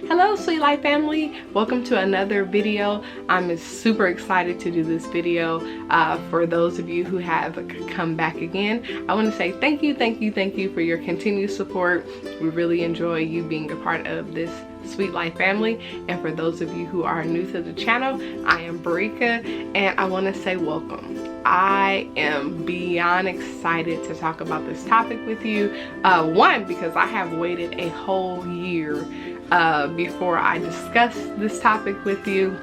Hello Sweet Life family, welcome to another video. I'm super excited to do this video. For those of you who have come back again, I want to say thank you for your continued support. We really enjoy you being a part of this Sweet Life family. And for those of you who are new to the channel, I am Barika and I want to say welcome. I am beyond excited to talk about this topic with you. One, because I have waited a whole year before I discuss this topic with you,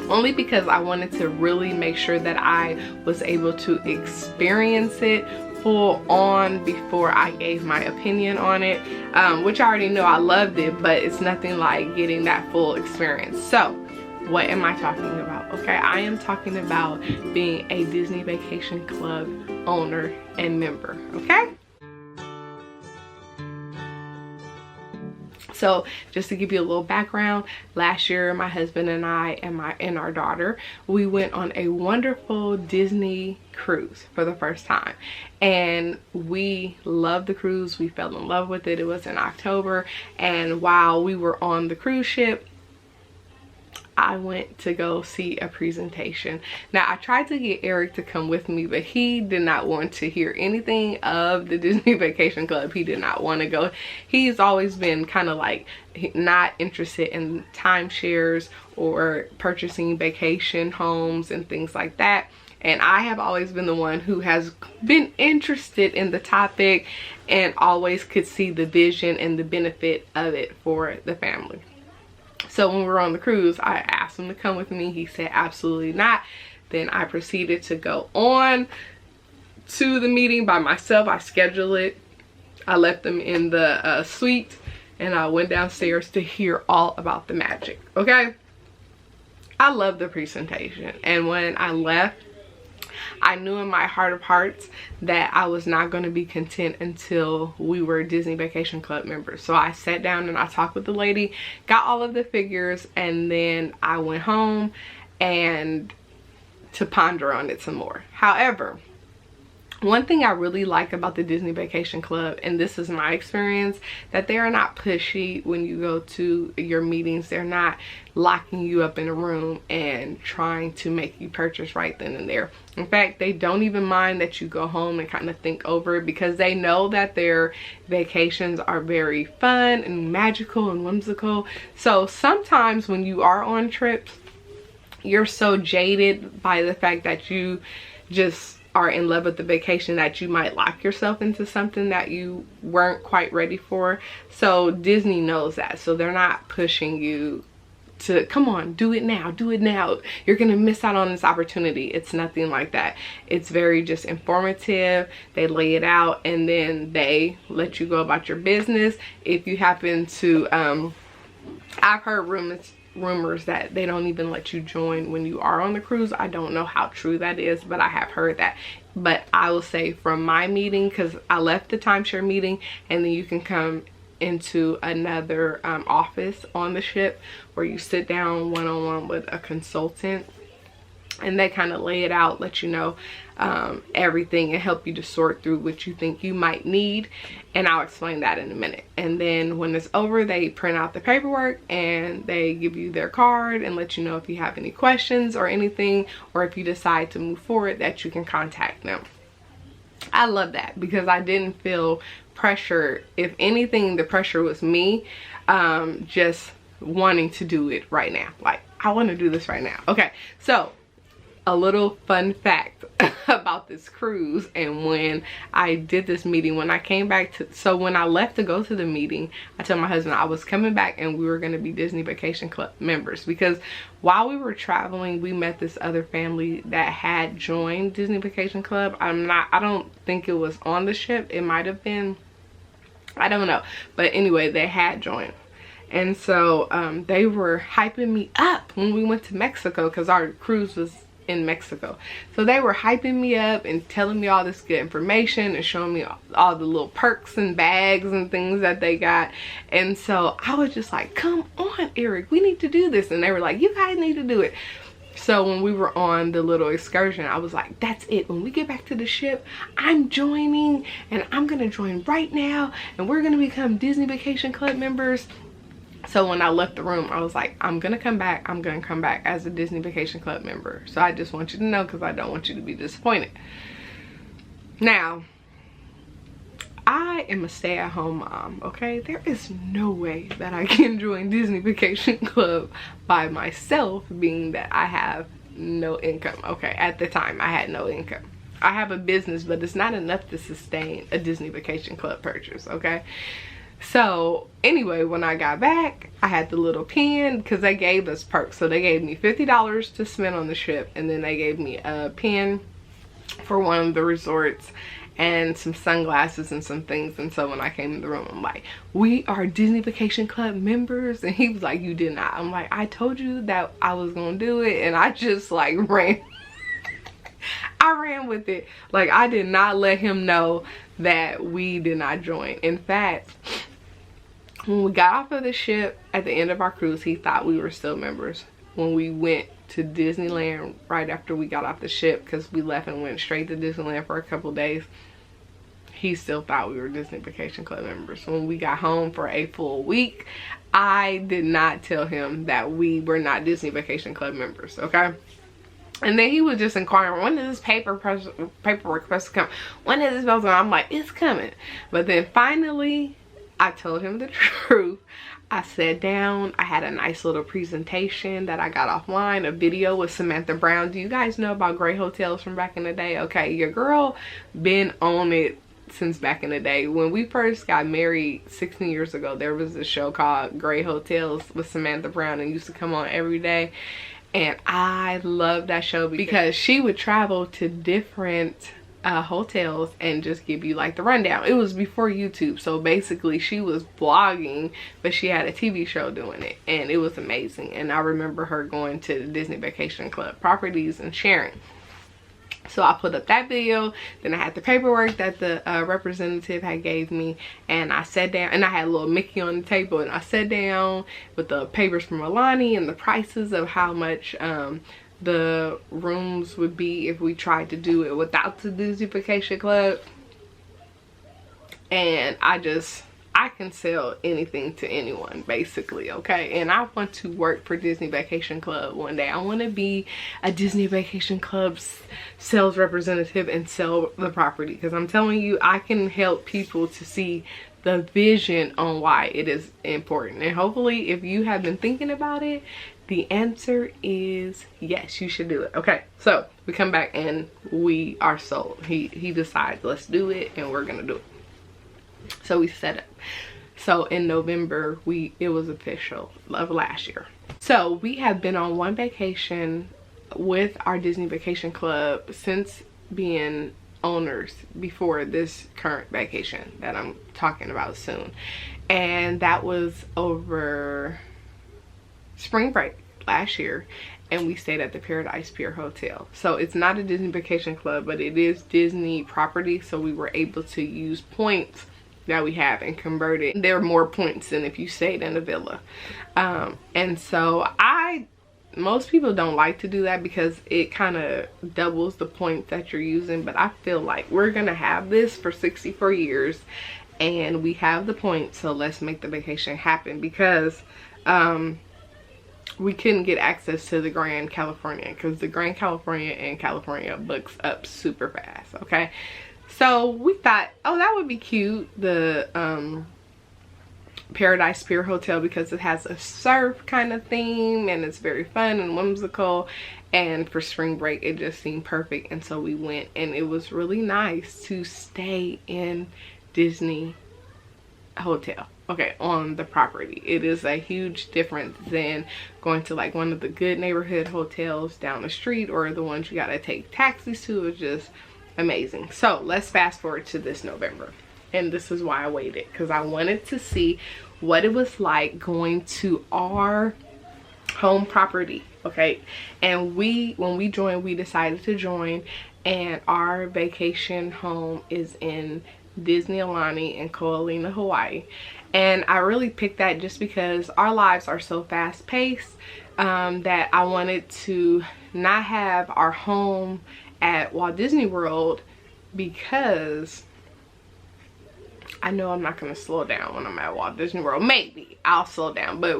only because I wanted to really make sure that I was able to experience it full on before I gave my opinion on it, which I already know I loved it, but it's nothing like getting that full experience. So what am I talking about? Okay, I am talking about being a Disney Vacation Club owner and member. Okay, so just to give you a little background, last year my husband and I and our daughter, we went on a wonderful Disney cruise for the first time, and we loved the cruise. We fell in love with it. It was in October, and while we were on the cruise ship, I went to go see a presentation. Now, I tried to get Eric to come with me, but he did not want to hear anything of the Disney Vacation Club. He did not want to go. He's always been kind of like not interested in timeshares or purchasing vacation homes and things like that. And I have always been the one who has been interested in the topic and always could see the vision and the benefit of it for the family. So when we were on the cruise, I asked him to come with me. He said absolutely not. Then I proceeded to go on to the meeting by myself. I scheduled it. I left them in the suite, and I went downstairs to hear all about the magic. Okay, I love the presentation, and when I left, I knew in my heart of hearts that I was not going to be content until we were Disney Vacation Club members. So I sat down and I talked with the lady, got all of the figures, and then I went home and to ponder on it some more. However, one thing I really like about the Disney Vacation Club, and this is my experience, that they are not pushy when you go to your meetings. They're not locking you up in a room and trying to make you purchase right then and there. In fact, they don't even mind that you go home and kind of think over it, because they know that their vacations are very fun and magical and whimsical. So sometimes when you are on trips, you're so jaded by the fact that you just are in love with the vacation that you might lock yourself into something that you weren't quite ready for. So Disney knows that, so they're not pushing you to come on, do it now, you're gonna miss out on this opportunity. It's nothing like that. It's very just informative. They lay it out and then they let you go about your business. If you happen to I've heard rumors that they don't even let you join when you are on the cruise. I don't know how true that is, but I have heard that. But I will say from my meeting, because I left the timeshare meeting, and then you can come into another office on the ship where you sit down one-on-one with a consultant, and they kind of lay it out, let you know everything, and help you to sort through what you think you might need. And I'll explain that in a minute. And then when it's over, they print out the paperwork and they give you their card and let you know if you have any questions or anything, or if you decide to move forward, that you can contact them. I love that because I didn't feel pressure. If anything, the pressure was me just wanting to do it right now. Like, I want to do this right now. Okay, so a little fun fact about this cruise, and when I did this meeting, when I came back to, so when I left to go to the meeting, I told my husband I was coming back and we were going to be Disney Vacation Club members, because while we were traveling, we met this other family that had joined Disney Vacation Club. I don't think it was on the ship. It might have been, I don't know, but anyway, they had joined. And so they were hyping me up when we went to Mexico, because our cruise was in Mexico. So they were hyping me up and telling me all this good information and showing me all the little perks and bags and things that they got. And so I was just like, come on, Eric, we need to do this. And they were like, you guys need to do it. So when we were on the little excursion, I was like, that's it. When we get back to the ship, I'm joining, and I'm gonna join right now, and we're gonna become Disney Vacation Club members. So when I left the room, I was like, I'm gonna come back. I'm gonna come back as a Disney Vacation Club member. So I just want you to know, because I don't want you to be disappointed. Now, I am a stay-at-home mom, okay? There is no way that I can join Disney Vacation Club by myself, being that I have no income. Okay, at the time, I had no income. I have a business, but it's not enough to sustain a Disney Vacation Club purchase, okay? So anyway, when I got back, I had the little pen, because they gave us perks. So they gave me $50 to spend on the ship, and then they gave me a pen for one of the resorts and some sunglasses and some things. And so when I came in the room, I'm like, we are Disney Vacation Club members. And he was like, you did not. I'm like, I told you that I was gonna do it, and I just like ran. I ran with it. Like, I did not let him know that we did not join. In fact, when we got off of the ship at the end of our cruise, he thought we were still members. When we went to Disneyland right after we got off the ship, because we left and went straight to Disneyland for a couple days, he still thought we were Disney Vacation Club members. When we got home for a full week, I did not tell him that we were not Disney Vacation Club members, okay? And then he was just inquiring, when is this paperwork supposed to come? When is this supposed to come? I'm like, it's coming. But then finally, I told him the truth. I sat down. I had a nice little presentation that I got offline, a video with Samantha Brown. Do you guys know about Gray Hotels from back in the day? Okay, your girl been on it since back in the day. When we first got married 16 years ago, there was a show called Gray Hotels with Samantha Brown, and used to come on every day. And I love that show because she would travel to different hotels and just give you like the rundown. It was before YouTube, so basically she was blogging, but she had a TV show doing it, and it was amazing. And I remember her going to the Disney Vacation Club properties and sharing. So I put up that video, then I had the paperwork that the representative had gave me, and I sat down, and I had a little Mickey on the table, and I sat down with the papers from Aulani and the prices of how much the rooms would be if we tried to do it without the Disney Vacation Club. And I can sell anything to anyone, basically, okay? And I want to work for Disney Vacation Club one day. I want to be a Disney Vacation Club sales representative and sell the property, because I'm telling you, I can help people to see the vision on why it is important. And hopefully, if you have been thinking about it, the answer is yes, you should do it. Okay, so we come back and we are sold. He decides, let's do it, and we're gonna do it. So we set up. So in November, it was official of last year. So we have been on one vacation with our Disney Vacation Club since being owners before this current vacation that I'm talking about soon. And that was over spring break last year, and we stayed at the Paradise Pier Hotel. So it's not a Disney Vacation Club, but it is Disney property, so we were able to use points that we have and convert it. There are more points than if you stayed in a villa. And so most people don't like to do that because it kind of doubles the points that you're using, but I feel like we're gonna have this for 64 years and we have the points, so let's make the vacation happen, because we couldn't get access to the Grand California because the Grand California and California books up super fast, okay? So we thought, oh, that would be cute, the Paradise Pier Hotel, because it has a surf kind of theme and it's very fun and whimsical, and for spring break it just seemed perfect. And so we went, and it was really nice to stay in Disney Hotel, okay, on the property. It is a huge difference than going to like one of the good neighborhood hotels down the street, or the ones you gotta take taxis to. It's just amazing. So let's fast forward to this November, and this is why I waited, because I wanted to see what it was like going to our home property, okay? And when we joined, we decided to join, and our vacation home is in Disney Aulani in Aulani, Hawaii. And I really picked that just because our lives are so fast-paced that I wanted to not have our home at Walt Disney World, because I know I'm not gonna slow down when I'm at Walt Disney World. Maybe I'll slow down, but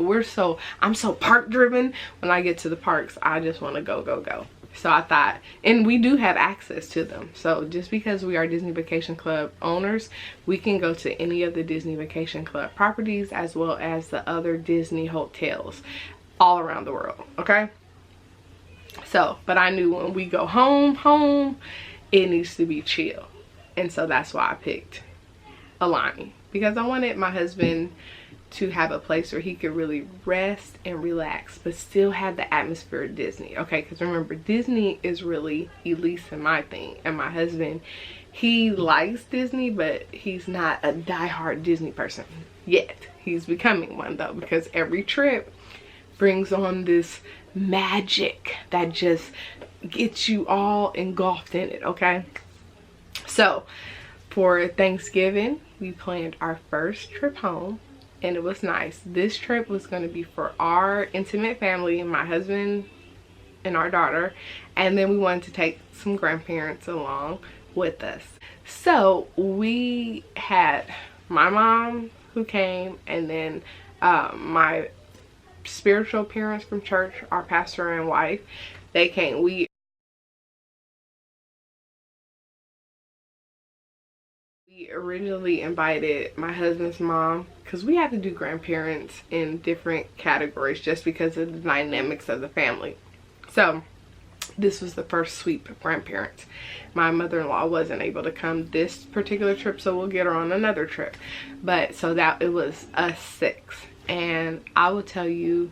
I'm so park driven. When I get to the parks, I just want to go, go, go. So I thought, and we do have access to them. So just because we are Disney Vacation Club owners, we can go to any of the Disney Vacation Club properties as well as the other Disney hotels all around the world, okay? So, but I knew when we go home, it needs to be chill. And so that's why I picked Aulani, because I wanted my husband to have a place where he could really rest and relax but still have the atmosphere of Disney, okay? Because remember, Disney is really Elise and my thing, and my husband, he likes Disney, but he's not a diehard Disney person yet. He's becoming one though, because every trip brings on this magic that just gets you all engulfed in it, okay? So for Thanksgiving, we planned our first trip home, and it was nice. This trip was going to be for our intimate family, my husband and our daughter, and then we wanted to take some grandparents along with us. So we had my mom who came, and then my spiritual parents from church, our pastor and wife, they came. We originally invited my husband's mom, because we have to do grandparents in different categories just because of the dynamics of the family. So this was the first sweep of grandparents. My mother-in-law wasn't able to come this particular trip, so we'll get her on another trip. But so that it was us 6, and I will tell you,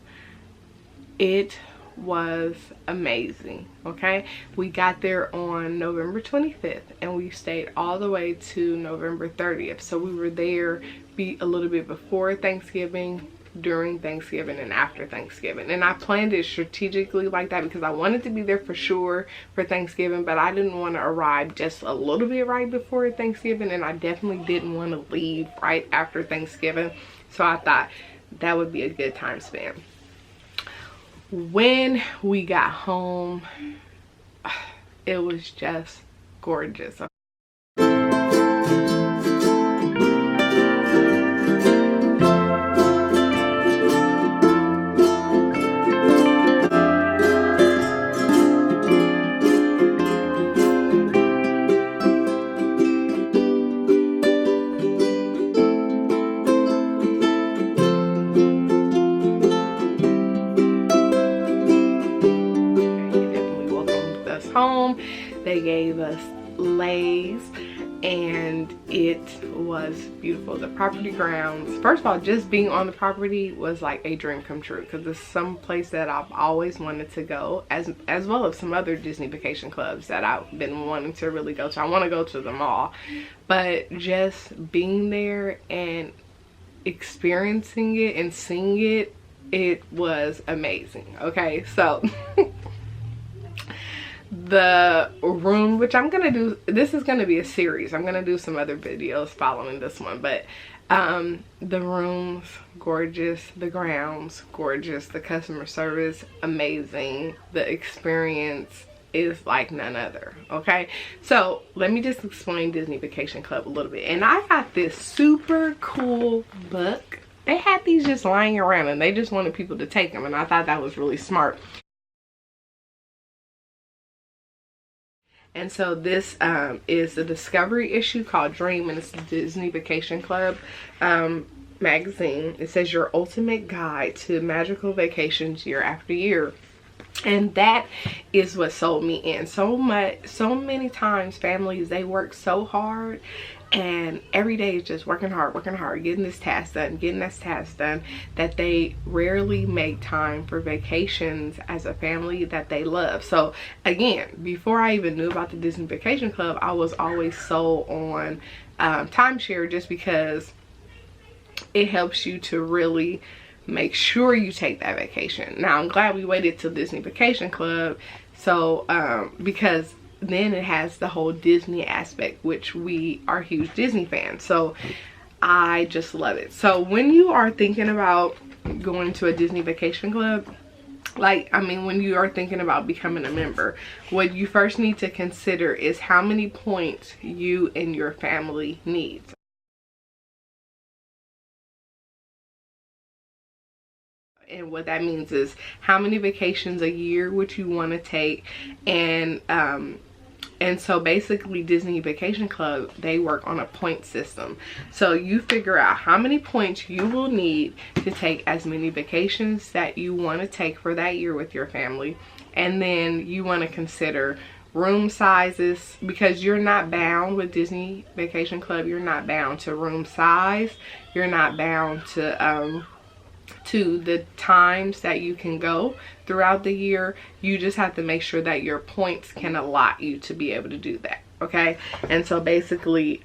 it was amazing, okay? We got there on November 25th and we stayed all the way to November 30th. So we were there a little bit before Thanksgiving, during Thanksgiving, and after Thanksgiving. And I planned it strategically like that because I wanted to be there for sure for Thanksgiving, but I didn't want to arrive just a little bit right before Thanksgiving, and I definitely didn't want to leave right after Thanksgiving. So I thought that would be a good time span. When we got home, it was just gorgeous. Home, they gave us leis, and it was beautiful. The property grounds, first of all, just being on the property was like a dream come true, because it's some place that I've always wanted to go, as well as some other Disney vacation clubs that I've been wanting to really go to. I want to go to them all, but just being there and experiencing it and seeing it, it was amazing. Okay, so the room, which I'm gonna do, this is gonna be a series, I'm gonna do some other videos following this one, but the rooms gorgeous, the grounds gorgeous, the customer service amazing, the experience is like none other. Okay, so let me just explain Disney Vacation Club a little bit. And I got this super cool book. They had these just lying around and they just wanted people to take them, and I thought that was really smart. And so this is the Discovery issue called Dream, and it's the Disney Vacation Club magazine. It says your ultimate guide to magical vacations year after year. And that is what sold me in. So many times families, they work so hard, and every day is just working hard, getting this task done, getting this task done, that they rarely make time for vacations as a family that they love. So again, before I even knew about the Disney Vacation Club, I was always sold on timeshare, just because it helps you to really make sure you take that vacation. Now I'm glad we waited till Disney Vacation Club, so because then it has the whole Disney aspect, which we are huge Disney fans, so I just love it. So when you are thinking about going to a Disney Vacation Club, when you are thinking about becoming a member, what you first need to consider is how many points you and your family need. And what that means is how many vacations a year would you want to take. And so basically Disney Vacation Club, they work on a point system. So you figure out how many points you will need to take as many vacations that you want to take for that year with your family. And then you want to consider room sizes, because you're not bound with Disney Vacation Club. You're not bound to room size. You're not bound to the times that you can go throughout the year. You just have to make sure that your points can allot you to be able to do that. Okay, and so basically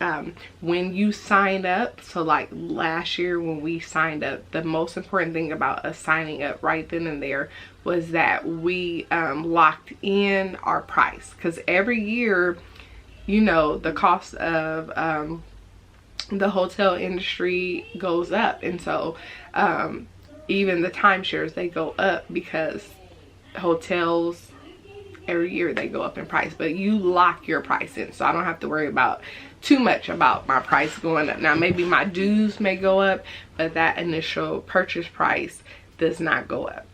when you sign up, so like last year when we signed up, the most important thing about us signing up right then and there was that we locked in our price, because every year, you know, the cost of the hotel industry goes up, and so even the timeshares, they go up because hotels every year they go up in price. But you lock your price in, so I don't have to worry about too much about my price going up. Now maybe my dues may go up, but that initial purchase price does not go up.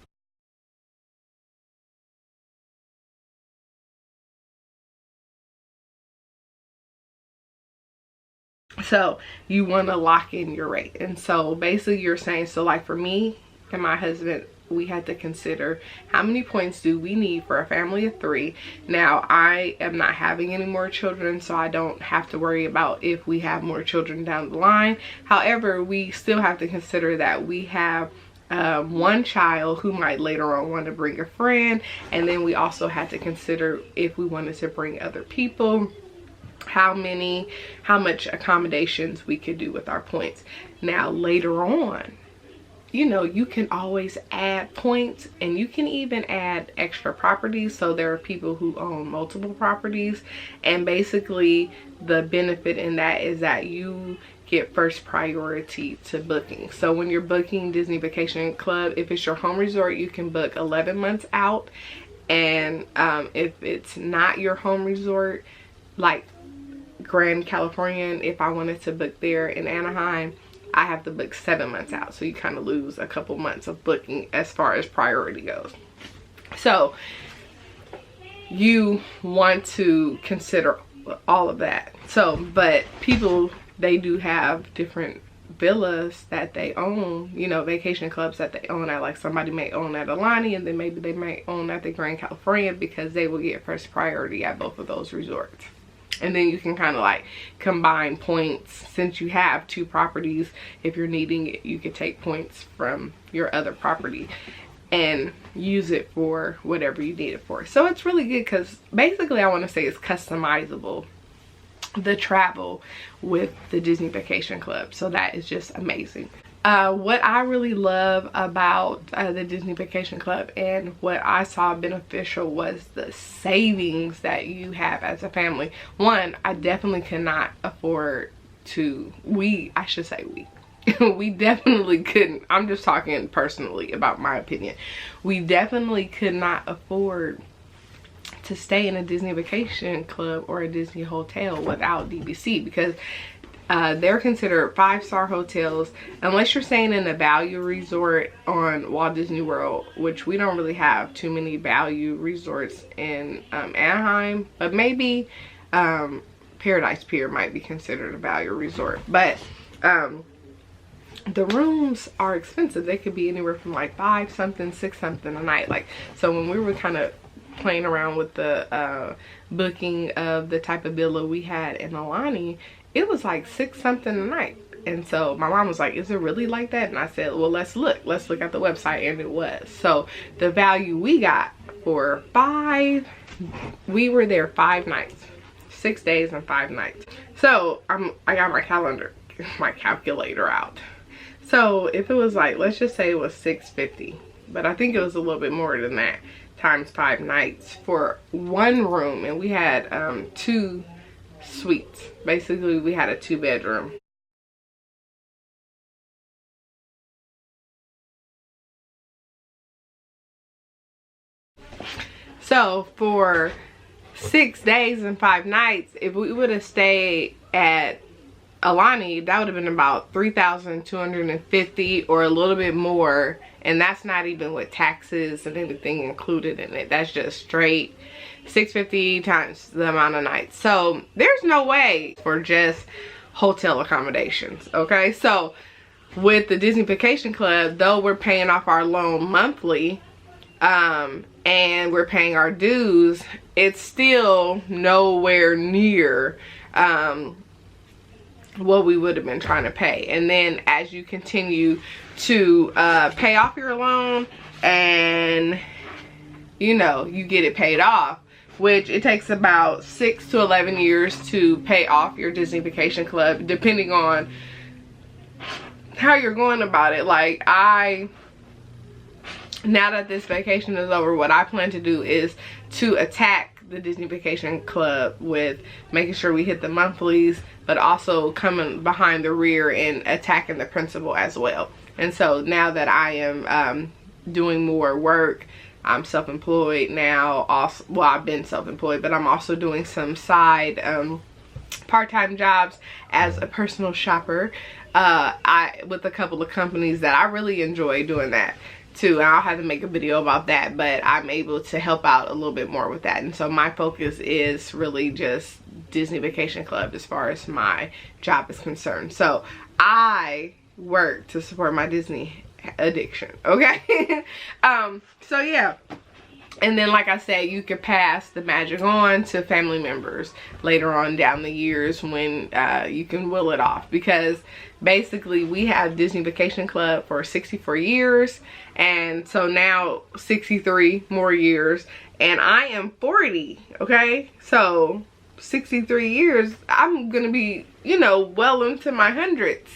So you want to lock in your rate. And so basically you're saying, so like for me and my husband, we had to consider how many points do we need for a family of 3. Now I am not having any more children, so I don't have to worry about if we have more children down the line. However, we still have to consider that we have one child who might later on want to bring a friend, and then we also had to consider if we wanted to bring other people, how much accommodations we could do with our points. Now later on, you know, you can always add points, and you can even add extra properties. So there are people who own multiple properties, and basically the benefit in that is that you get first priority to booking. So when you're booking Disney Vacation Club, if it's your home resort, you can book 11 months out. And if it's not your home resort, like Grand Californian, if I wanted to book there in Anaheim, I have to book 7 months out. So you kind of lose a couple months of booking as far as priority goes. So you want to consider all of that. So, but people, they do have different villas that they own, you know, vacation clubs that they own at. Like somebody may own at Aulani, and then maybe they may own at the Grand Californian, because they will get first priority at both of those resorts. And then you can kind of like combine points. Since you have 2 properties, if you're needing it, you can take points from your other property and use it for whatever you need it for. So it's really good, because basically I want to say it's customizable, the travel with the Disney Vacation Club. So that is just amazing. What I really love about the Disney Vacation Club, and what I saw beneficial, was the savings that you have as a family. One, I definitely cannot afford to, I should say we definitely couldn't, I'm just talking personally about my opinion, we definitely could not afford to stay in a Disney Vacation Club or a Disney hotel without DVC, because they're considered 5-star hotels unless you're staying in a value resort on Walt Disney World, which we don't really have too many value resorts in Anaheim, but maybe Paradise Pier might be considered a value resort. But the rooms are expensive. They could be anywhere from like $5 something, $6 something a night. Like, so when we were kind of playing around with the booking of the type of villa we had in Aulani, it was like $6 something a night. And so my mom was like, is it really like that? And I said, well, let's look at the website. And it was. So the value we got for we were there 5 nights, 6 days and 5 nights. So I got my calculator out. So if it was like, let's just say it was $650, but I think it was a little bit more than that, times 5 nights for one room. And we had 2 suites. Basically we had a 2-bedroom. So for 6 days and 5 nights, if we would have stayed at Aulani, that would have been about $3,250 or a little bit more, and that's not even with taxes and anything included in it. That's just straight $650 times the amount of nights. So there's no way for just hotel accommodations. Okay, so with the Disney Vacation Club, though we're paying off our loan monthly, and we're paying our dues, it's still nowhere near what we would have been trying to pay. And then as you continue to pay off your loan, and you know, you get it paid off, which it takes about 6 to 11 years to pay off your Disney Vacation Club, depending on how you're going about it. Like, now that this vacation is over, what I plan to do is to attack the Disney Vacation Club with making sure we hit the monthlies, but also coming behind the rear and attacking the principal as well. And so now that I am doing more work, I'm self-employed now. Also, well, I've been self-employed, but I'm also doing some side part-time jobs as a personal shopper with a couple of companies that I really enjoy doing that too. And I'll have to make a video about that, but I'm able to help out a little bit more with that. And so my focus is really just Disney Vacation Club as far as my job is concerned. So I work to support my Disney addiction, okay? So yeah. And then, like I said, you could pass the magic on to family members later on down the years when you can will it off. Because basically we have Disney Vacation Club for 64 years. And so now 63 more years. And I am 40, okay? So 63 years, I'm going to be, you know, well into my hundreds.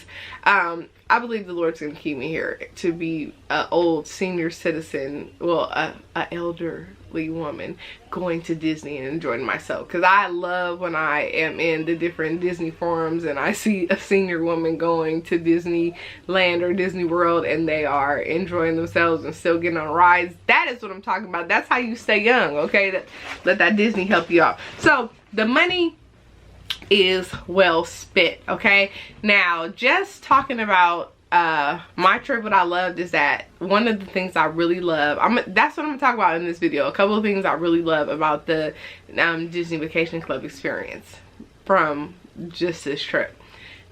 I believe the Lord's gonna keep me here to be an old senior citizen, well, a elderly woman going to Disney and enjoying myself. Because I love when I am in the different Disney forums and I see a senior woman going to Disneyland or Disney World and they are enjoying themselves and still getting on rides. That is what I'm talking about. That's how you stay young, okay? Let that Disney help you out. So the money is well spent, okay? Now, just talking about my trip, what I loved is that one of the things I really love, that's what I'm gonna talk about in this video. A couple of things I really love about the Disney Vacation Club experience from just this trip.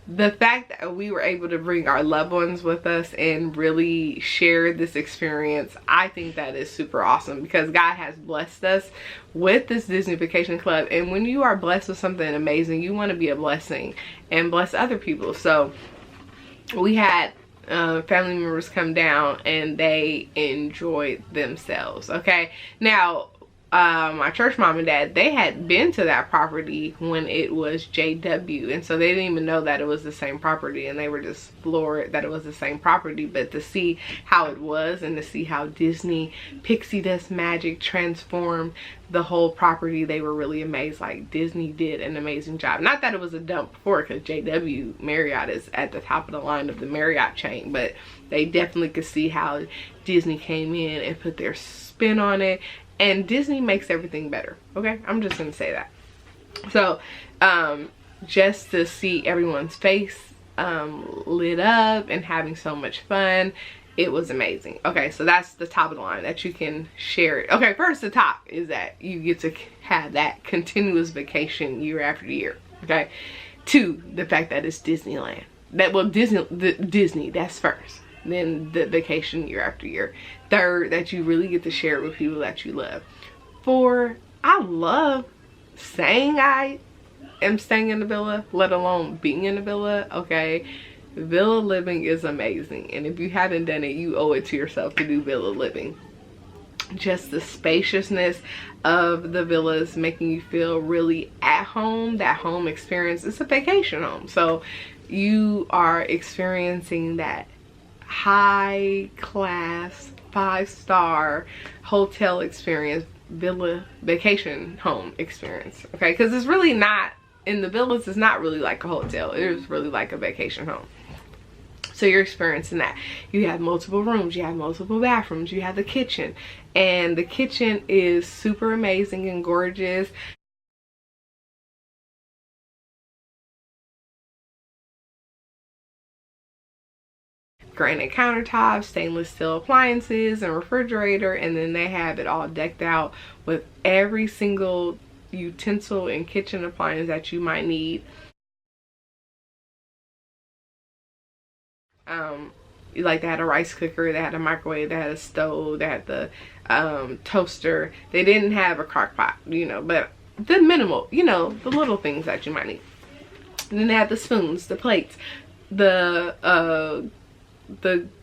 The fact that we were able to bring our loved ones with us and really share this experience, I think that is super awesome, because God has blessed us with this Disney Vacation Club. And when you are blessed with something amazing, you want to be a blessing and bless other people. So we had family members come down and they enjoyed themselves, okay? Now, my church mom and dad, they had been to that property when it was JW, and so they didn't even know that it was the same property, and they were just floored that it was the same property. But to see how it was and to see how Disney Pixie Dust Magic transformed the whole property, they were really amazed. Like, Disney did an amazing job. Not that it was a dump before, because JW Marriott is at the top of the line of the Marriott chain, but they definitely could see how Disney came in and put their spin on it. And Disney makes everything better, okay? I'm just gonna say that. So, just to see everyone's face lit up and having so much fun, it was amazing. Okay, so that's the top of the line, that you can share it. Okay, first, the top is that you get to have that continuous vacation year after year, okay? 2, the fact that it's Disneyland. Disney, that's first. Then the vacation year after year. 3rd, that you really get to share it with people that you love. 4, I love saying I am staying in the villa, let alone being in the villa, okay? Villa living is amazing, and if you haven't done it, you owe it to yourself to do villa living. Just the spaciousness of the villas, making you feel really at home. That home experience, it's a vacation home, so you are experiencing that high class 5-star hotel experience, villa vacation home experience, okay? Because it's really not, in the villas, it's not really like a hotel. It is really like a vacation home. So you're experiencing that. You have multiple rooms, you have multiple bathrooms, you have the kitchen, and the kitchen is super amazing and gorgeous. granite countertops, stainless steel appliances and refrigerator, and then they have it all decked out with every single utensil and kitchen appliance that you might need. Like they had a rice cooker, they had a microwave, they had a stove, they had the toaster. They didn't have a crock pot, you know, but the minimal, you know, the little things that you might need. And then they had the spoons, the plates, the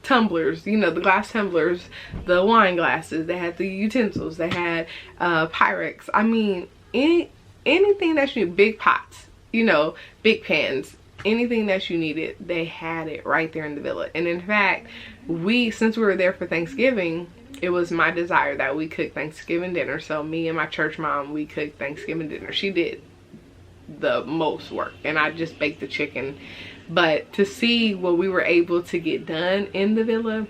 tumblers, you know, the glass tumblers, the wine glasses. They had the utensils, they had Pyrex. I mean, anything that you need, big pots, you know, big pans, anything that you needed, they had it right there in the villa. And in fact, since we were there for Thanksgiving, it was my desire that we cook Thanksgiving dinner. So me and my church mom, we cooked Thanksgiving dinner. She did the most work and I just baked the chicken. But to see what we were able to get done in the villa,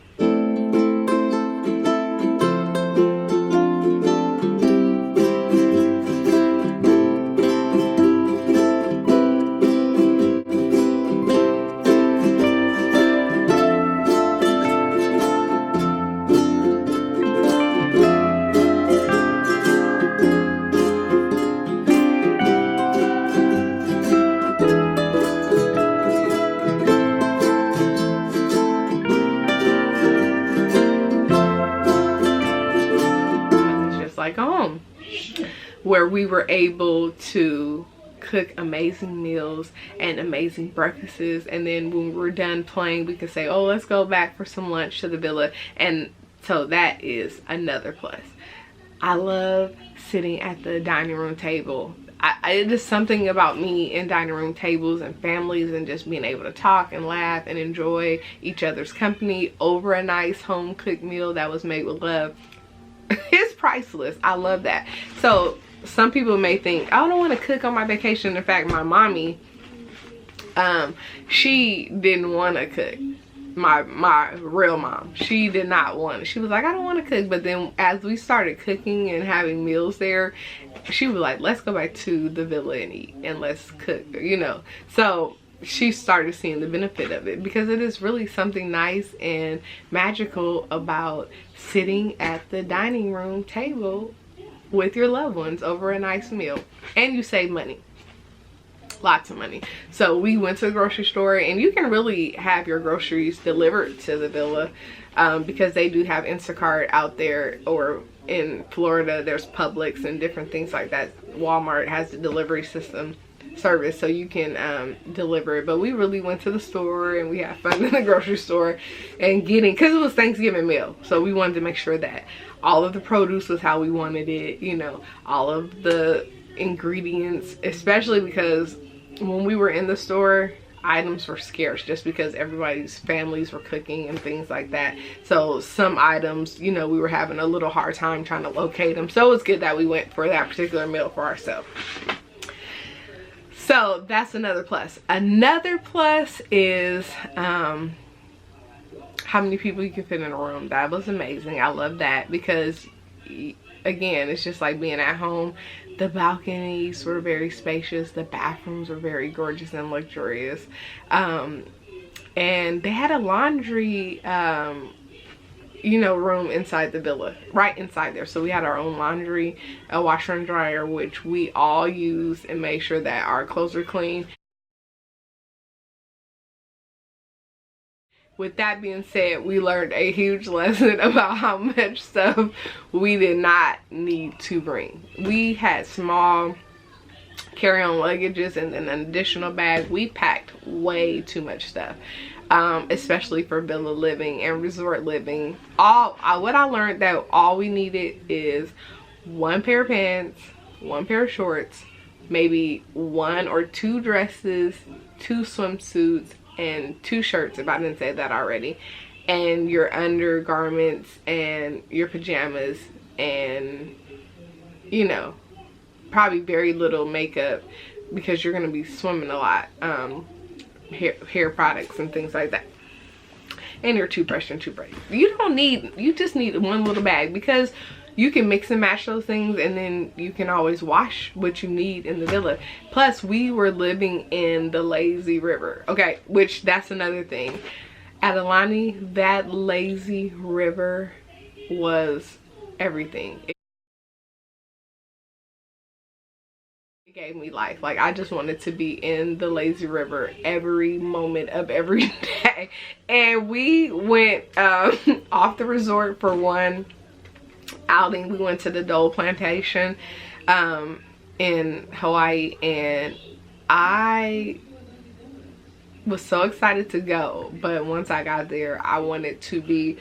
home, where we were able to cook amazing meals and amazing breakfasts, and then when we're done playing we could say, oh, let's go back for some lunch to the villa. And so that is another plus. I love sitting at the dining room table. It is something about me in dining room tables and families and just being able to talk and laugh and enjoy each other's company over a nice home cooked meal that was made with love. It's priceless. I love that. So some people may think, I don't want to cook on my vacation. In fact, my mommy, she didn't want to cook. My real mom, she did not want it. She was like, I don't want to cook. But then as we started cooking and having meals there, she was like, let's go back to the villa and eat and let's cook, you know. So she started seeing the benefit of it, because it is really something nice and magical about sitting at the dining room table with your loved ones over a nice meal. And you save money, lots of money. So we went to the grocery store, and you can really have your groceries delivered to the villa, because they do have Instacart out there, or in Florida there's Publix and different things like that. Walmart has the delivery system service, so you can deliver it. But we really went to the store and we had fun in the grocery store and because it was Thanksgiving meal, so we wanted to make sure that all of the produce was how we wanted it, you know, all of the ingredients, especially because when we were in the store, items were scarce just because everybody's families were cooking and things like that. So some items, you know, we were having a little hard time trying to locate them. So it was good that we went for that particular meal for ourselves. So that's another plus. Another plus is how many people you can fit in a room. That was amazing. I love that, because again, it's just like being at home. The balconies were very spacious. The bathrooms were very gorgeous and luxurious. And they had a laundry you know, room inside the villa, right inside there. So we had our own laundry, a washer and dryer, which we all used and made sure that our clothes were clean. With that being said, we learned a huge lesson about how much stuff we did not need to bring. We had small carry-on luggages and then an additional bag. We packed way too much stuff. Especially for villa living and resort living. What I learned, that all we needed is one pair of pants, one pair of shorts, maybe one or two dresses, two swimsuits, and two shirts, if I didn't say that already, and your undergarments and your pajamas, and you know, probably very little makeup because you're gonna be swimming a lot. Hair products and things like that, and your toothbrush and toothbrush. You just need one little bag, because you can mix and match those things, and then you can always wash what you need in the villa. Plus we were living in the lazy river, okay, which that's another thing. At Aulani, that lazy river was everything. It gave me life. Like, I just wanted to be in the lazy river every moment of every day. And we went off the resort for one outing. We went to the Dole Plantation in Hawaii, and I was so excited to go, but once I got there, I wanted to be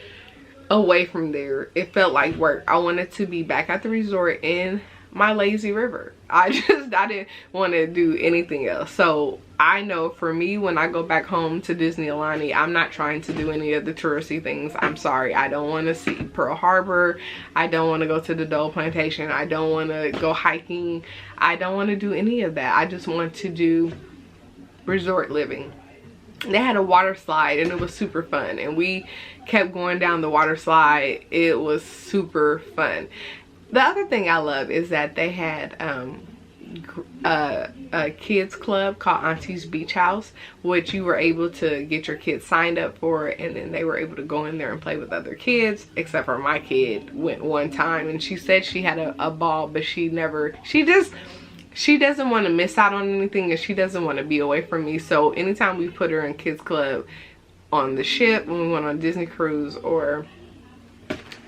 away from there. It felt like work. I wanted to be back at the resort in my lazy river. I didn't want to do anything else. So I know for me, when I go back home to Disney Aulani, I'm not trying to do any of the touristy things. I'm sorry. I don't want to see Pearl Harbor. I don't want to go to the Dole Plantation. I don't want to go hiking. I don't want to do any of that. I just want to do resort living. They had a water slide and it was super fun, and we kept going down the water slide. It was super fun. The other thing I love is that they had a kids club called Auntie's Beach House, which you were able to get your kids signed up for, and then they were able to go in there and play with other kids. Except for my kid went one time, and she said she had a ball, but she doesn't want to miss out on anything, and she doesn't want to be away from me. So anytime we put her in kids club on the ship, when we went on Disney cruise, or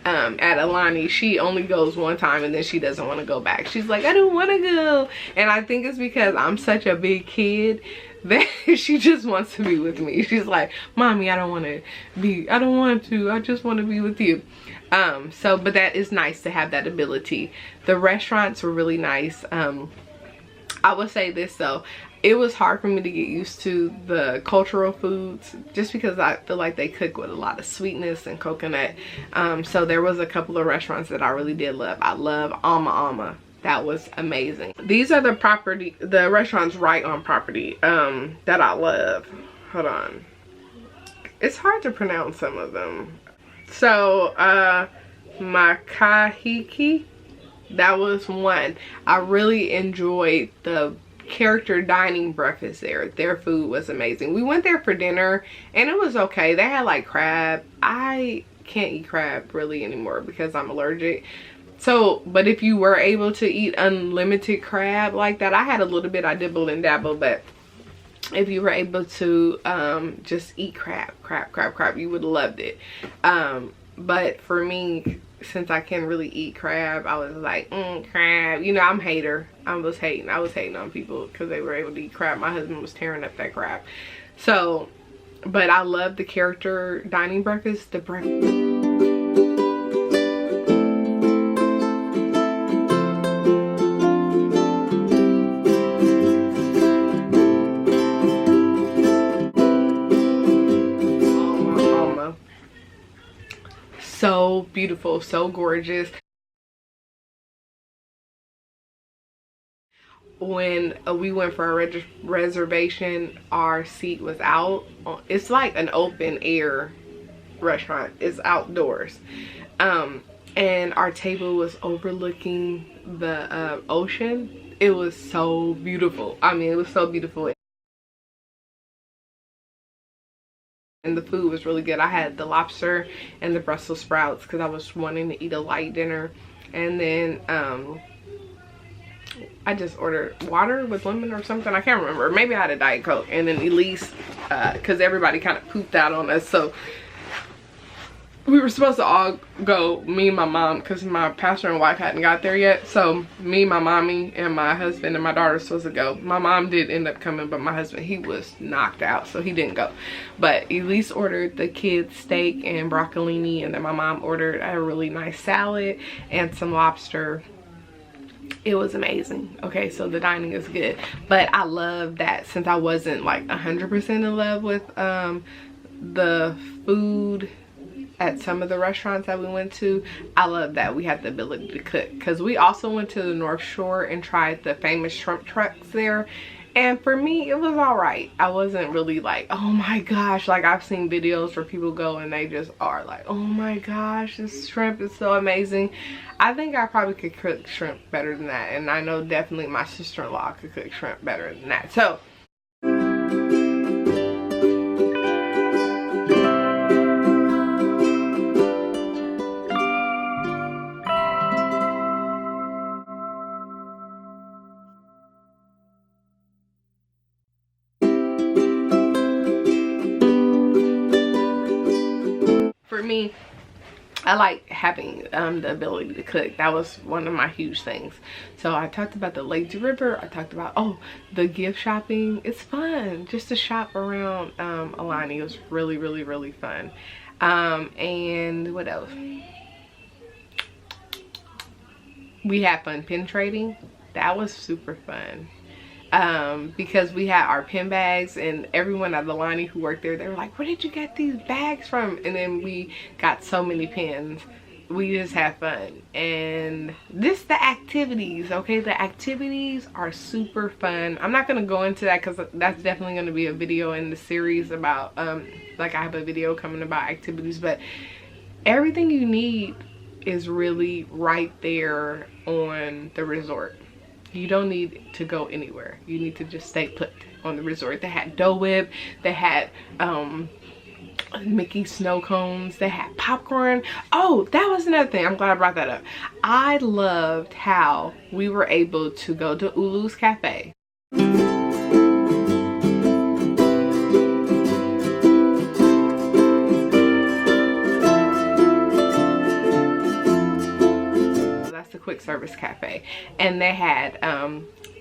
at Aulani, she only goes one time and then she doesn't want to go back. She's like, I don't want to go. And I think it's because I'm such a big kid that she just wants to be with me. She's like, Mommy, I don't want to, I just want to be with you. But that is nice to have that ability. The restaurants were really nice. I would say this though, it was hard for me to get used to the cultural foods, just because I feel like they cook with a lot of sweetness and coconut. So there was a couple of restaurants that I really did love. I love Alma Alma. That was amazing. These are the restaurants right on property that I love. Hold on. It's hard to pronounce some of them. So Makahiki, that was one. I really enjoyed the character dining breakfast there. Their food was amazing. We went there for dinner and it was okay. They had like crab. I can't eat crab really anymore because I'm allergic. So, but if you were able to eat unlimited crab like that, I had a little bit, I dibbled and dabbled, but if you were able to just eat crab, you would have loved it. But for me, since I can't really eat crab, I was like, crab. You know, I'm a hater. I was hating on people because they were able to eat crab. My husband was tearing up that crab. So, but I love the character dining breakfast. The breakfast. So beautiful, so gorgeous. When we went for our reservation, our seat was out. It's like an open air restaurant. It's outdoors. And our table was overlooking the ocean. It was so beautiful. I mean, it was so beautiful. And the food was really good. I had the lobster and the Brussels sprouts because I was wanting to eat a light dinner. And then I just ordered water with lemon or something. I can't remember. Maybe I had a Diet Coke. And then Elise, because everybody kind of pooped out on us. So we were supposed to all go, me and my mom, because my pastor and wife hadn't got there yet. So me, my mommy, and my husband and my daughter were supposed to go. My mom did end up coming, but my husband, he was knocked out, so he didn't go. But Elise ordered the kids steak and broccolini, and then my mom ordered a really nice salad and some lobster. It was amazing. Okay, so the dining is good. But I love that since I wasn't like 100% in love with the food at some of the restaurants that we went to, I love that we had the ability to cook. Because we also went to the North Shore and tried the famous shrimp trucks there, and for me it was all right. I wasn't really like, oh my gosh, like I've seen videos where people go and they just are like, oh my gosh, this shrimp is so amazing. I think I probably could cook shrimp better than that, and I know definitely my sister-in-law could cook shrimp better than that. So me, I like having the ability to cook. That was one of my huge things. So I talked about the lazy river. I talked about, oh, the gift shopping. It's fun just to shop around Aulani. It was really, really, really fun. And what else? We had fun pin trading. That was super fun. Because we had our pin bags, and everyone at Aulani who worked there, they were like, where did you get these bags from? And then we got so many pins. We just had fun. And the activities, okay? The activities are super fun. I'm not gonna go into that because that's definitely gonna be a video in the series about like I have a video coming about activities, but everything you need is really right there on the resort. You don't need to go anywhere. You need to just stay put on the resort. They had Dough Whip. They had Mickey snow cones. They had popcorn. Oh, that was another thing. I'm glad I brought that up. I loved how we were able to go to Ulu's Cafe. Quick service cafe, and they had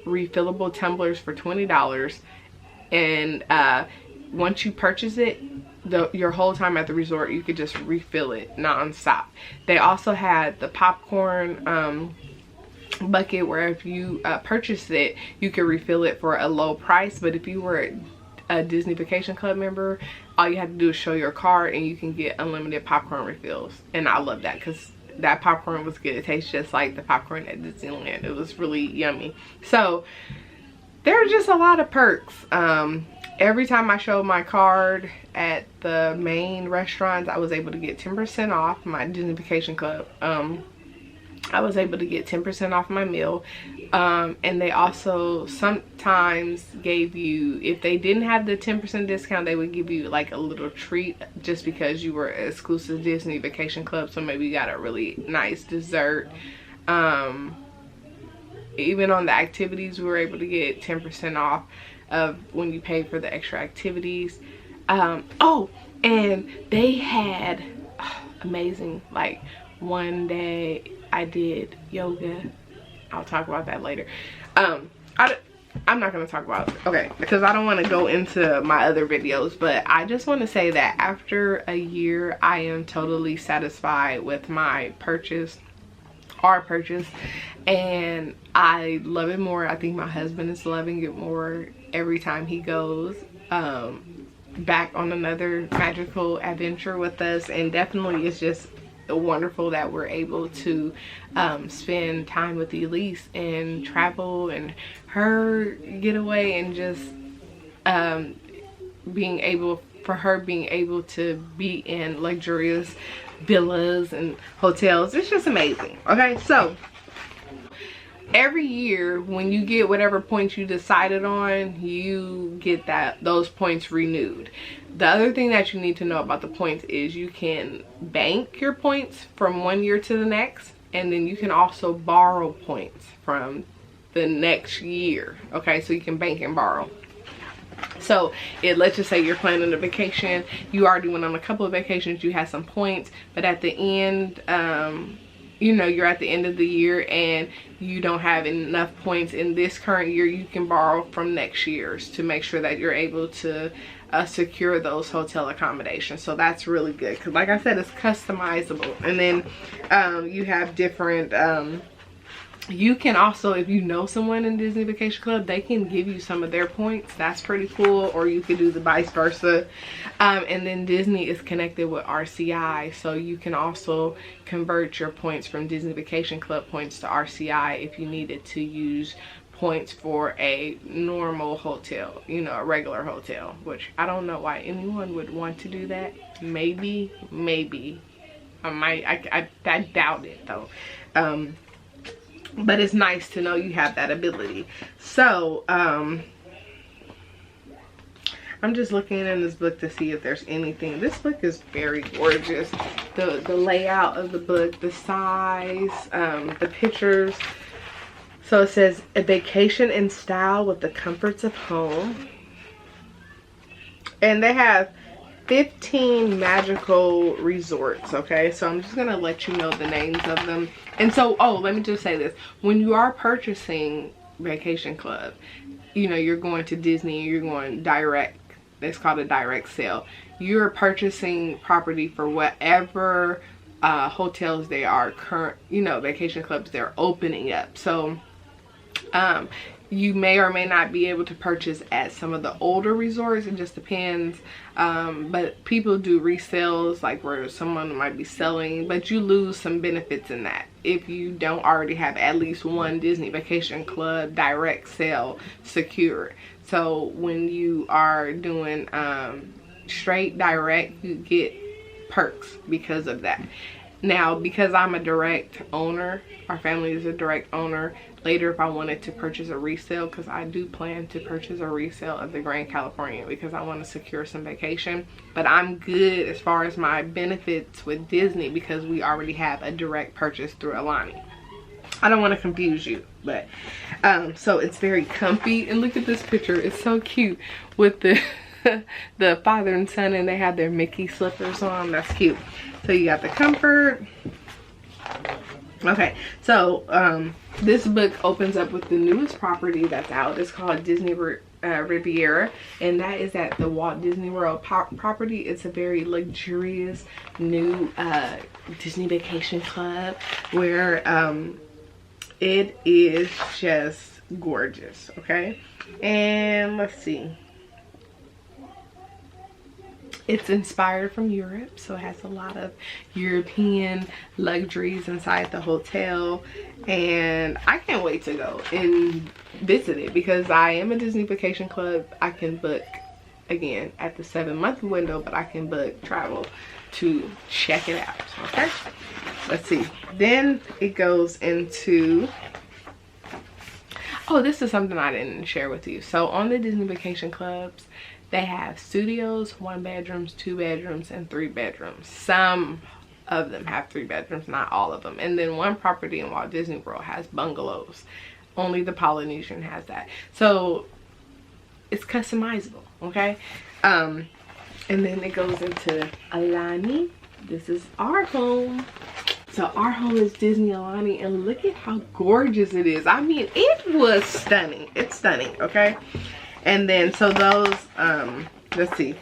refillable tumblers for $20, and once you purchase it, your whole time at the resort, you could just refill it non-stop. They also had the popcorn bucket where if you purchased it, you could refill it for a low price, but if you were a Disney Vacation Club member, all you have to do is show your card and you can get unlimited popcorn refills. And I love that because that popcorn was good. It tastes just like the popcorn at Disneyland. It was really yummy. So there are just a lot of perks. Every time I showed my card at the main restaurants, I was able to get 10% off my Disney Vacation Club. I was able to get 10% off my meal. And they also sometimes gave you, if they didn't have the 10% discount, they would give you like a little treat just because you were an exclusive Disney Vacation Club. So maybe you got a really nice dessert. Even on the activities, we were able to get 10% off of when you pay for the extra activities. Oh, and they had amazing, like one day I did yoga. I'll talk about that later. I'm not going to talk about it, okay, because I don't want to go into my other videos, but I just want to say that after a year, I am totally satisfied with my purchase, our purchase, and I love it more. I think my husband is loving it more every time he goes back on another magical adventure with us, and definitely it's just wonderful that we're able to spend time with Elise and travel and her getaway, and just being able to be in luxurious villas and hotels. It's just amazing. Okay, so every year when you get whatever points you decided on, you get those points renewed. The other thing that you need to know about the points is you can bank your points from one year to the next, and then you can also borrow points from the next year. Okay, so you can bank and borrow. So let's just say you're planning a vacation, you already went on a couple of vacations, you had some points, but at the end, you know, you're at the end of the year and you don't have enough points in this current year, you can borrow from next year's to make sure that you're able to secure those hotel accommodations. So that's really good because, like I said, it's customizable. And then you have different you can also, if you know someone in Disney Vacation Club, they can give you some of their points. That's pretty cool. Or you could do the vice versa. And then Disney is connected with RCI, so you can also convert your points from Disney Vacation Club points to RCI if you needed to use points for a normal hotel, you know, a regular hotel, which I don't know why anyone would want to do that. Maybe I doubt it though. But it's nice to know you have that ability. So I'm just looking in this book to see if there's anything. This book is very gorgeous. The layout of the book, the size, the pictures. So it says, a vacation in style with the comforts of home. And they have 15 magical resorts. Okay, so I'm just gonna let you know the names of them. And so, oh, let me just say this: when you are purchasing Vacation Club, you know, you're going to Disney, you're going direct. It's called a direct sale. You're purchasing property for whatever hotels they are current, you know, vacation clubs they're opening up. So you may or may not be able to purchase at some of the older resorts. It just depends. But people do resales, like where someone might be selling, but you lose some benefits in that if you don't already have at least one Disney Vacation Club direct sale secured. So when you are doing straight direct, you get perks because of that. Now, because I'm a direct owner, our family is a direct owner, later if I wanted to purchase a resale, because I do plan to purchase a resale of the Grand California because I want to secure some vacation, but I'm good as far as my benefits with Disney because we already have a direct purchase through Aulani. I don't want to confuse you, but so it's very comfy. And look at this picture, it's so cute with the the father and son, and they have their Mickey slippers on. That's cute. So you got the comfort. Okay, so this book opens up with the newest property that's out. It's called Disney Riviera, and that is at the Walt Disney World property. It's a very luxurious new Disney Vacation Club where it is just gorgeous. Okay, and let's see. It's inspired from Europe, so it has a lot of European luxuries inside the hotel, and I can't wait to go and visit it because I am a Disney Vacation Club. I can book again at the 7-month window, but I can book travel to check it out. Okay, let's see. Then it goes into, oh, this is something I didn't share with you. So on the Disney Vacation Clubs, they have studios, 1 bedrooms, 2 bedrooms, and 3 bedrooms. Some of them have 3 bedrooms, not all of them. And then one property in Walt Disney World has bungalows. Only the Polynesian has that. So it's customizable, okay? And then it goes into Aulani. This is our home. So our home is Disney Aulani, and look at how gorgeous it is. I mean, it was stunning. It's stunning, okay? And then, so those, let's see.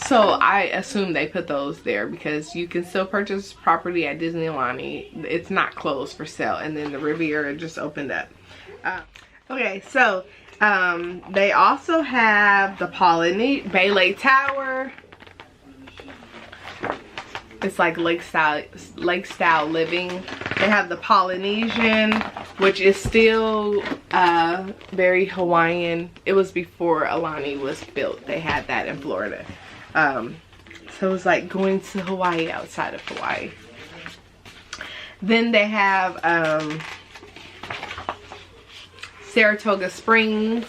So I assume they put those there because you can still purchase property at Disney Aulani. It's not closed for sale. And then the Riviera just opened up. Okay, so they also have the Bay Lake Tower. It's like lake style living. They have the Polynesian, which is still very Hawaiian. It was before Aulani was built. They had that in Florida. So it's like going to Hawaii outside of Hawaii. Then they have Saratoga Springs.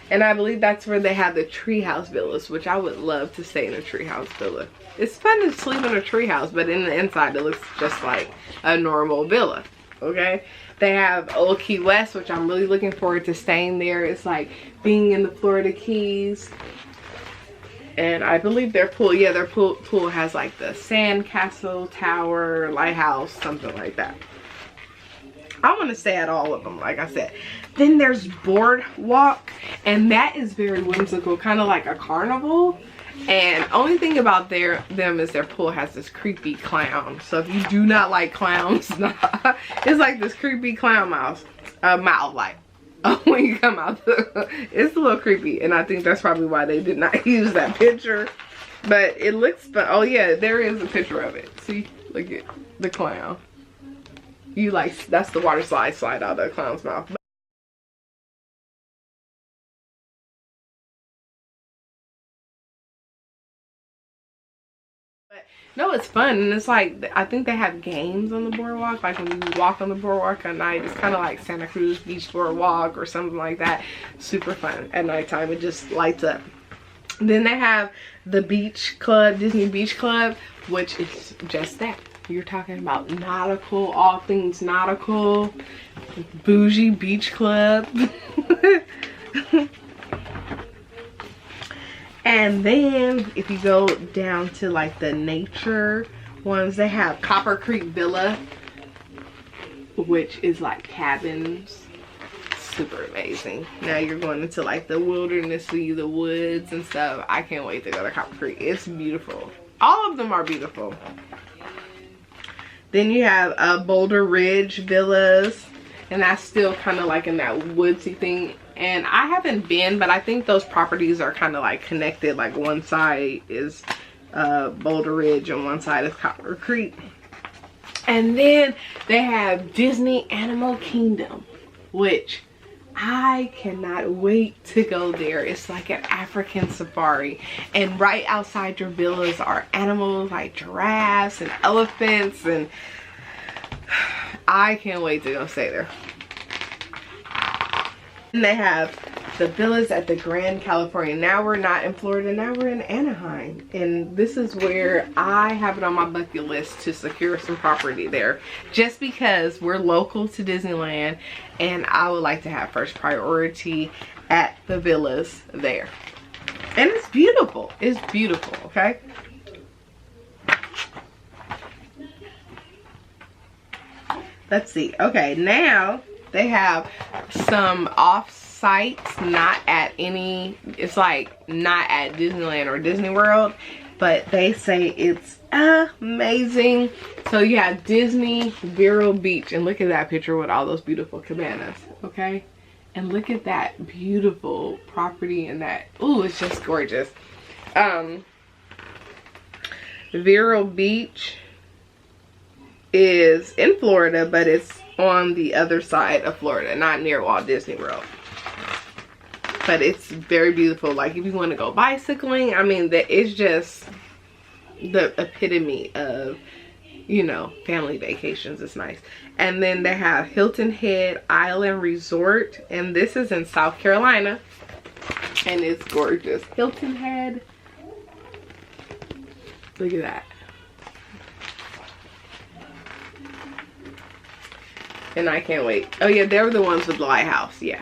And I believe that's where they have the treehouse villas, which I would love to stay in a treehouse villa. It's fun to sleep in a treehouse, but in the inside it looks just like a normal villa, okay? They have Old Key West, which I'm really looking forward to staying there. It's like being in the Florida Keys. And I believe their pool, yeah, their pool has like the sand castle, tower, lighthouse, something like that. I want to stay at all of them, like I said. Then there's Boardwalk, and that is very whimsical, kind of like a carnival. And only thing about them is their pool has this creepy clown. So if you do not like clowns, it's like this creepy clown mouth like when you come out. It's a little creepy, and I think that's probably why they did not use that picture. But it looks fun. Oh yeah, there is a picture of it. See, look at the clown. You like, that's the water slide out of the clown's mouth. But no, it's fun, and it's like, I think they have games on the boardwalk. Like when you walk on the boardwalk at night, it's kind of like Santa Cruz Beach Boardwalk or something like that. Super fun at nighttime. It just lights up. Then they have the Beach Club, Disney Beach Club, which is just that. You're talking about nautical, all things nautical, bougie beach club. And then if you go down to like the nature ones, they have Copper Creek Villa, which is like cabins. Super amazing. Now you're going into like the wilderness, the woods and stuff. I can't wait to go to Copper Creek. It's beautiful. All of them are beautiful. Then you have Boulder Ridge Villas, and that's still kind of like in that woodsy thing. And I haven't been, but I think those properties are kind of like connected. Like one side is Boulder Ridge and one side is Copper Creek. And then they have Disney Animal Kingdom, which I cannot wait to go there. It's like an African safari, and right outside your villas are animals like giraffes and elephants, and I can't wait to go stay there. And they have the villas at the Grand California. Now we're not in Florida, now we're in Anaheim, and this is where I have it on my bucket list to secure some property there, just because we're local to Disneyland and I would like to have first priority at the villas there. And it's beautiful. It's beautiful, okay? Let's see. Okay, now they have some off-sites, not at any, it's like not at Disneyland or Disney World, but they say it's amazing. So you have Disney Vero Beach, and look at that picture with all those beautiful cabanas, okay? And look at that beautiful property and that, ooh, it's just gorgeous. Vero Beach is in Florida, but it's on the other side of Florida, not near Walt Disney World. But it's very beautiful. Like if you want to go bicycling, I mean, that is just the epitome of, you know, family vacations. It's nice. And then they have Hilton Head Island Resort, and this is in South Carolina, and it's gorgeous. Hilton Head, look at that. And I can't wait. Oh yeah, they were the ones with the lighthouse. Yeah.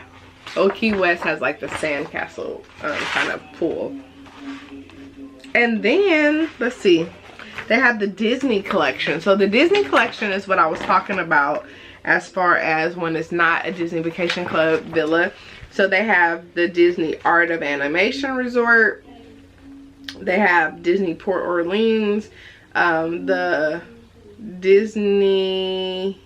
Old Key West has like the sandcastle kind of pool. And then let's see, they have the Disney collection. So the Disney collection is what I was talking about as far as when it's not a Disney Vacation Club villa. So they have the Disney Art of Animation Resort. They have Disney Port Orleans, the Disney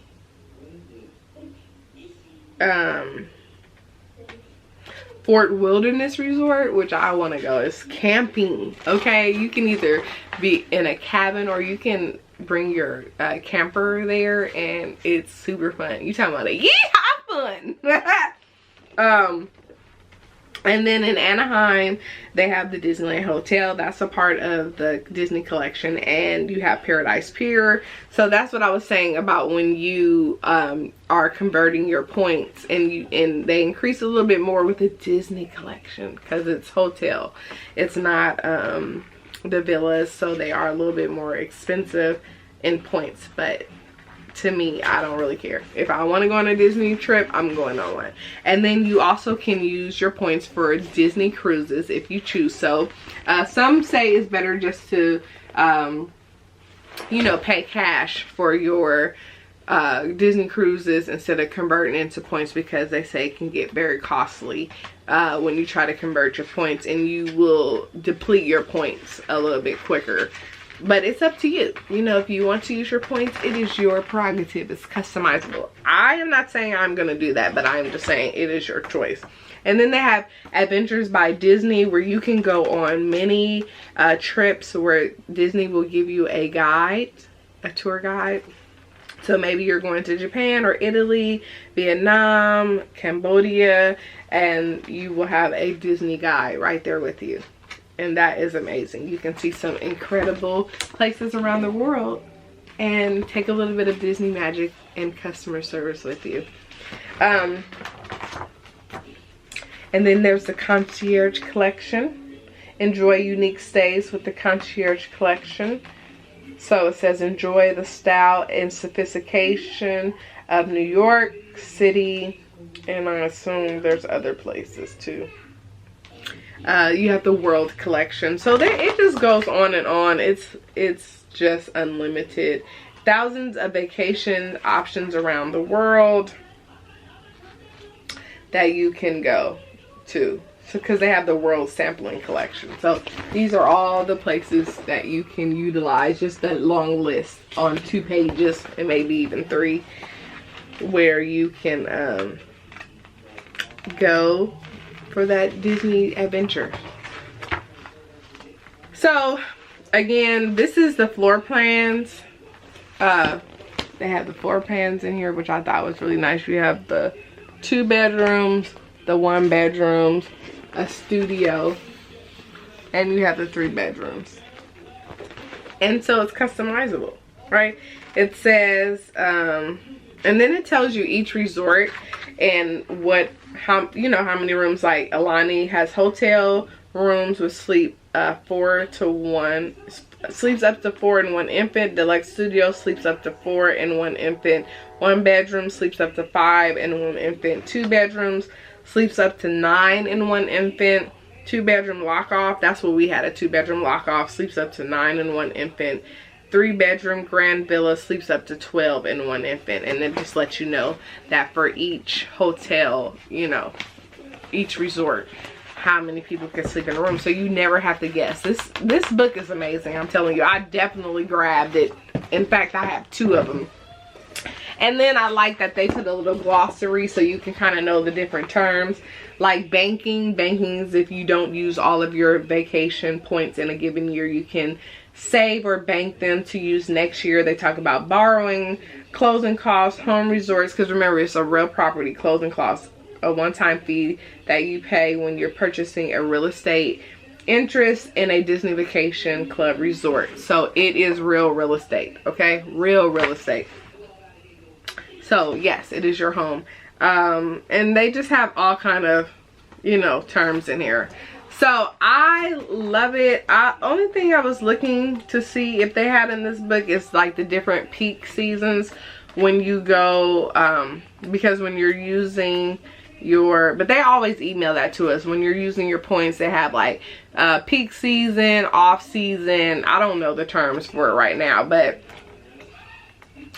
Fort Wilderness Resort, which I want to go. It's camping, okay? You can either be in a cabin or you can bring your camper there, and it's super fun. You talking about a yeehaw fun. And then in Anaheim, they have the Disneyland Hotel. That's a part of the Disney collection. And you have Paradise Pier. So that's what I was saying about when you are converting your points. And they increase a little bit more with the Disney collection because it's hotel. It's not the villas. So they are a little bit more expensive in points. But to me, I don't really care. If I want to go on a Disney trip, I'm going on one. And then you also can use your points for Disney cruises if you choose. So some say it's better just to you know, pay cash for your Disney cruises instead of converting into points, because they say it can get very costly when you try to convert your points, and you will deplete your points a little bit quicker. But it's up to you. You know, if you want to use your points, it is your prerogative. It's customizable. I am not saying I'm going to do that, but I'm just saying it is your choice. And then they have Adventures by Disney, where you can go on many trips where Disney will give you a guide, a tour guide. So maybe you're going to Japan or Italy, Vietnam, Cambodia, and you will have a Disney guide right there with you. And that is amazing. You can see some incredible places around the world and take a little bit of Disney magic and customer service with you. And then there's the Concierge Collection. Enjoy unique stays with the Concierge Collection. So it says enjoy the style and sophistication of New York City. And I assume there's other places too. You have the World Collection. So it just goes on and on. It's just unlimited. Thousands of vacation options around the world that you can go to. So, because they have the World Sampling Collection. So these are all the places that you can utilize. Just a long list on 2 pages and maybe even 3, where you can go for that Disney adventure. So again, this is the floor plans. They have the floor plans in here, which I thought was really nice. You have the 2 bedrooms, the 1 bedrooms, a studio, and you have the 3 bedrooms. And so it's customizable, right? It says, and then it tells you each resort and how many rooms. Like Aulani has hotel rooms with sleep 4 to 1, sleeps up to 4 and 1 infant. Deluxe Studio sleeps up to 4 and 1 infant. 1 bedroom sleeps up to 5 and 1 infant. 2 bedrooms sleeps up to 9 and 1 infant. 2 bedroom lock off, that's what we had, a 2 bedroom lock off, sleeps up to 9 and 1 infant. 3 bedroom grand villa sleeps up to 12 and 1 infant. And it just lets you know that for each hotel, you know, each resort, how many people can sleep in a room. So you never have to guess. This book is amazing. I'm telling you, I definitely grabbed it. In fact, I have 2 of them. And then I like that they put a little glossary so you can kind of know the different terms. Like banking. Banking is if you don't use all of your vacation points in a given year, you can save or bank them to use next year. They talk about borrowing, closing costs, home resorts, because remember, it's a real property. Closing costs, a one-time fee that you pay when you're purchasing a real estate interest in a Disney Vacation Club resort. So it is real estate, okay? Real estate. So yes, it is your home. And they just have all kind of, you know, terms in here. So I love it. Only thing I was looking to see if they had in this book is like the different peak seasons when you go, because when you're using your, but they always email that to us. When you're using your points, they have like peak season, off season. I don't know the terms for it right now, but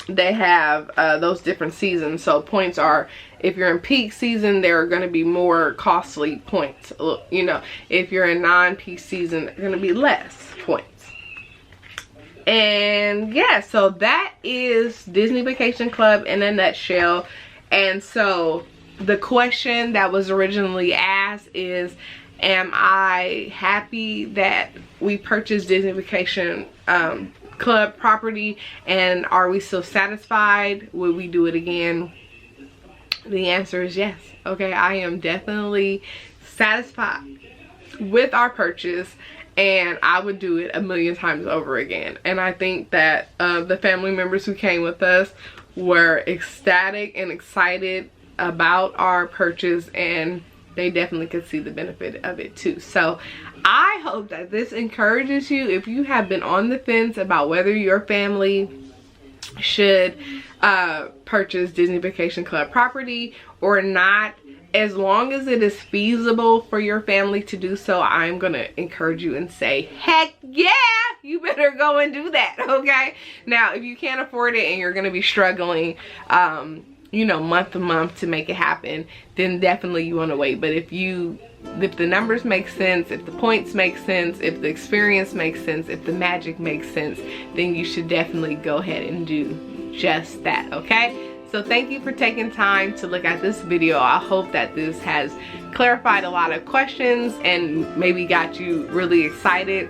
they have those different seasons. So points are, if you're in peak season, there are going to be more costly points. You know, if you're in non-peak season, they're going to be less points. And yeah, so that is Disney Vacation Club in a nutshell. And so the question that was originally asked is, am I happy that we purchased Disney Vacation Club property, and are we still satisfied? Would we do it again? The answer is yes. Okay, I am definitely satisfied with our purchase, and I would do it 1,000,000 times over again. And I think that the family members who came with us were ecstatic and excited about our purchase, and they definitely could see the benefit of it too. So I hope that this encourages you if you have been on the fence about whether your family should purchase Disney Vacation Club property or not. As long as it is feasible for your family to do so, I'm gonna encourage you and say, heck yeah, you better go and do that, okay? Now, if you can't afford it and you're gonna be struggling, you know, month to month to make it happen, then definitely you want to wait. But if the numbers make sense, if the points make sense, if the experience makes sense, if the magic makes sense, then you should definitely go ahead and do just that, okay? So thank you for taking time to look at this video. I hope that this has clarified a lot of questions and maybe got you really excited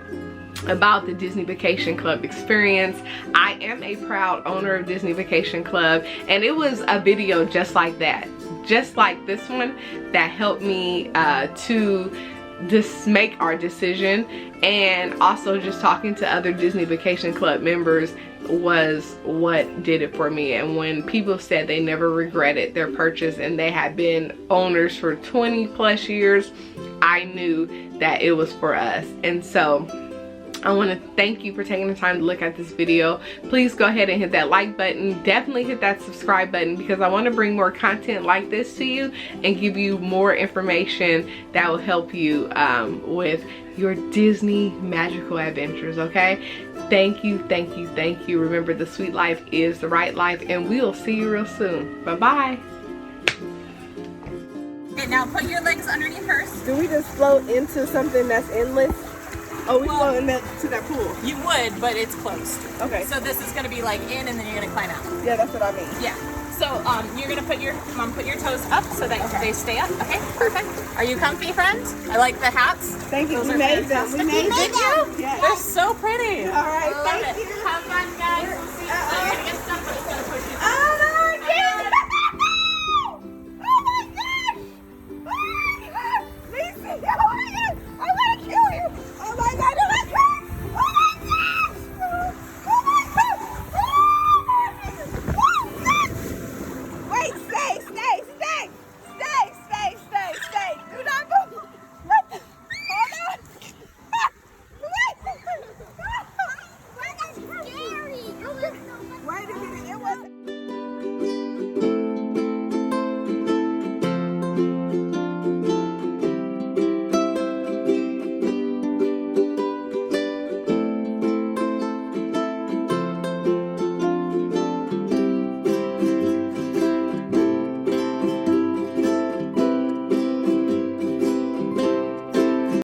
about the Disney Vacation Club experience. I am a proud owner of Disney Vacation Club, and it was a video just like that, just like this one, that helped me to just make our decision. And also just talking to other Disney Vacation Club members was what did it for me. And when people said they never regretted their purchase and they had been owners for 20+ years, I knew that it was for us. And so I want to thank you for taking the time to look at this video. Please go ahead and hit that like button. Definitely hit that subscribe button because I want to bring more content like this to you and give you more information that will help you with your Disney magical adventures, okay? Thank you, thank you, thank you. Remember, the sweet life is the right life, and we'll see you real soon. Bye-bye. Okay, now put your legs underneath hers. Do we just float into something that's endless? Oh, we float to that pool. You would, but it's closed. Okay. So this is gonna be like in, and then you're gonna climb out. Yeah, that's what I mean. Yeah. So you're gonna put your toes up so that they stay up. Okay, perfect. Are you comfy, friend? I like the hats. Thank you. Those We are made them. fantastic. We made Did them. you? Yes. They're so pretty. All right. I love Thank it. you. Have fun, guys. We'll see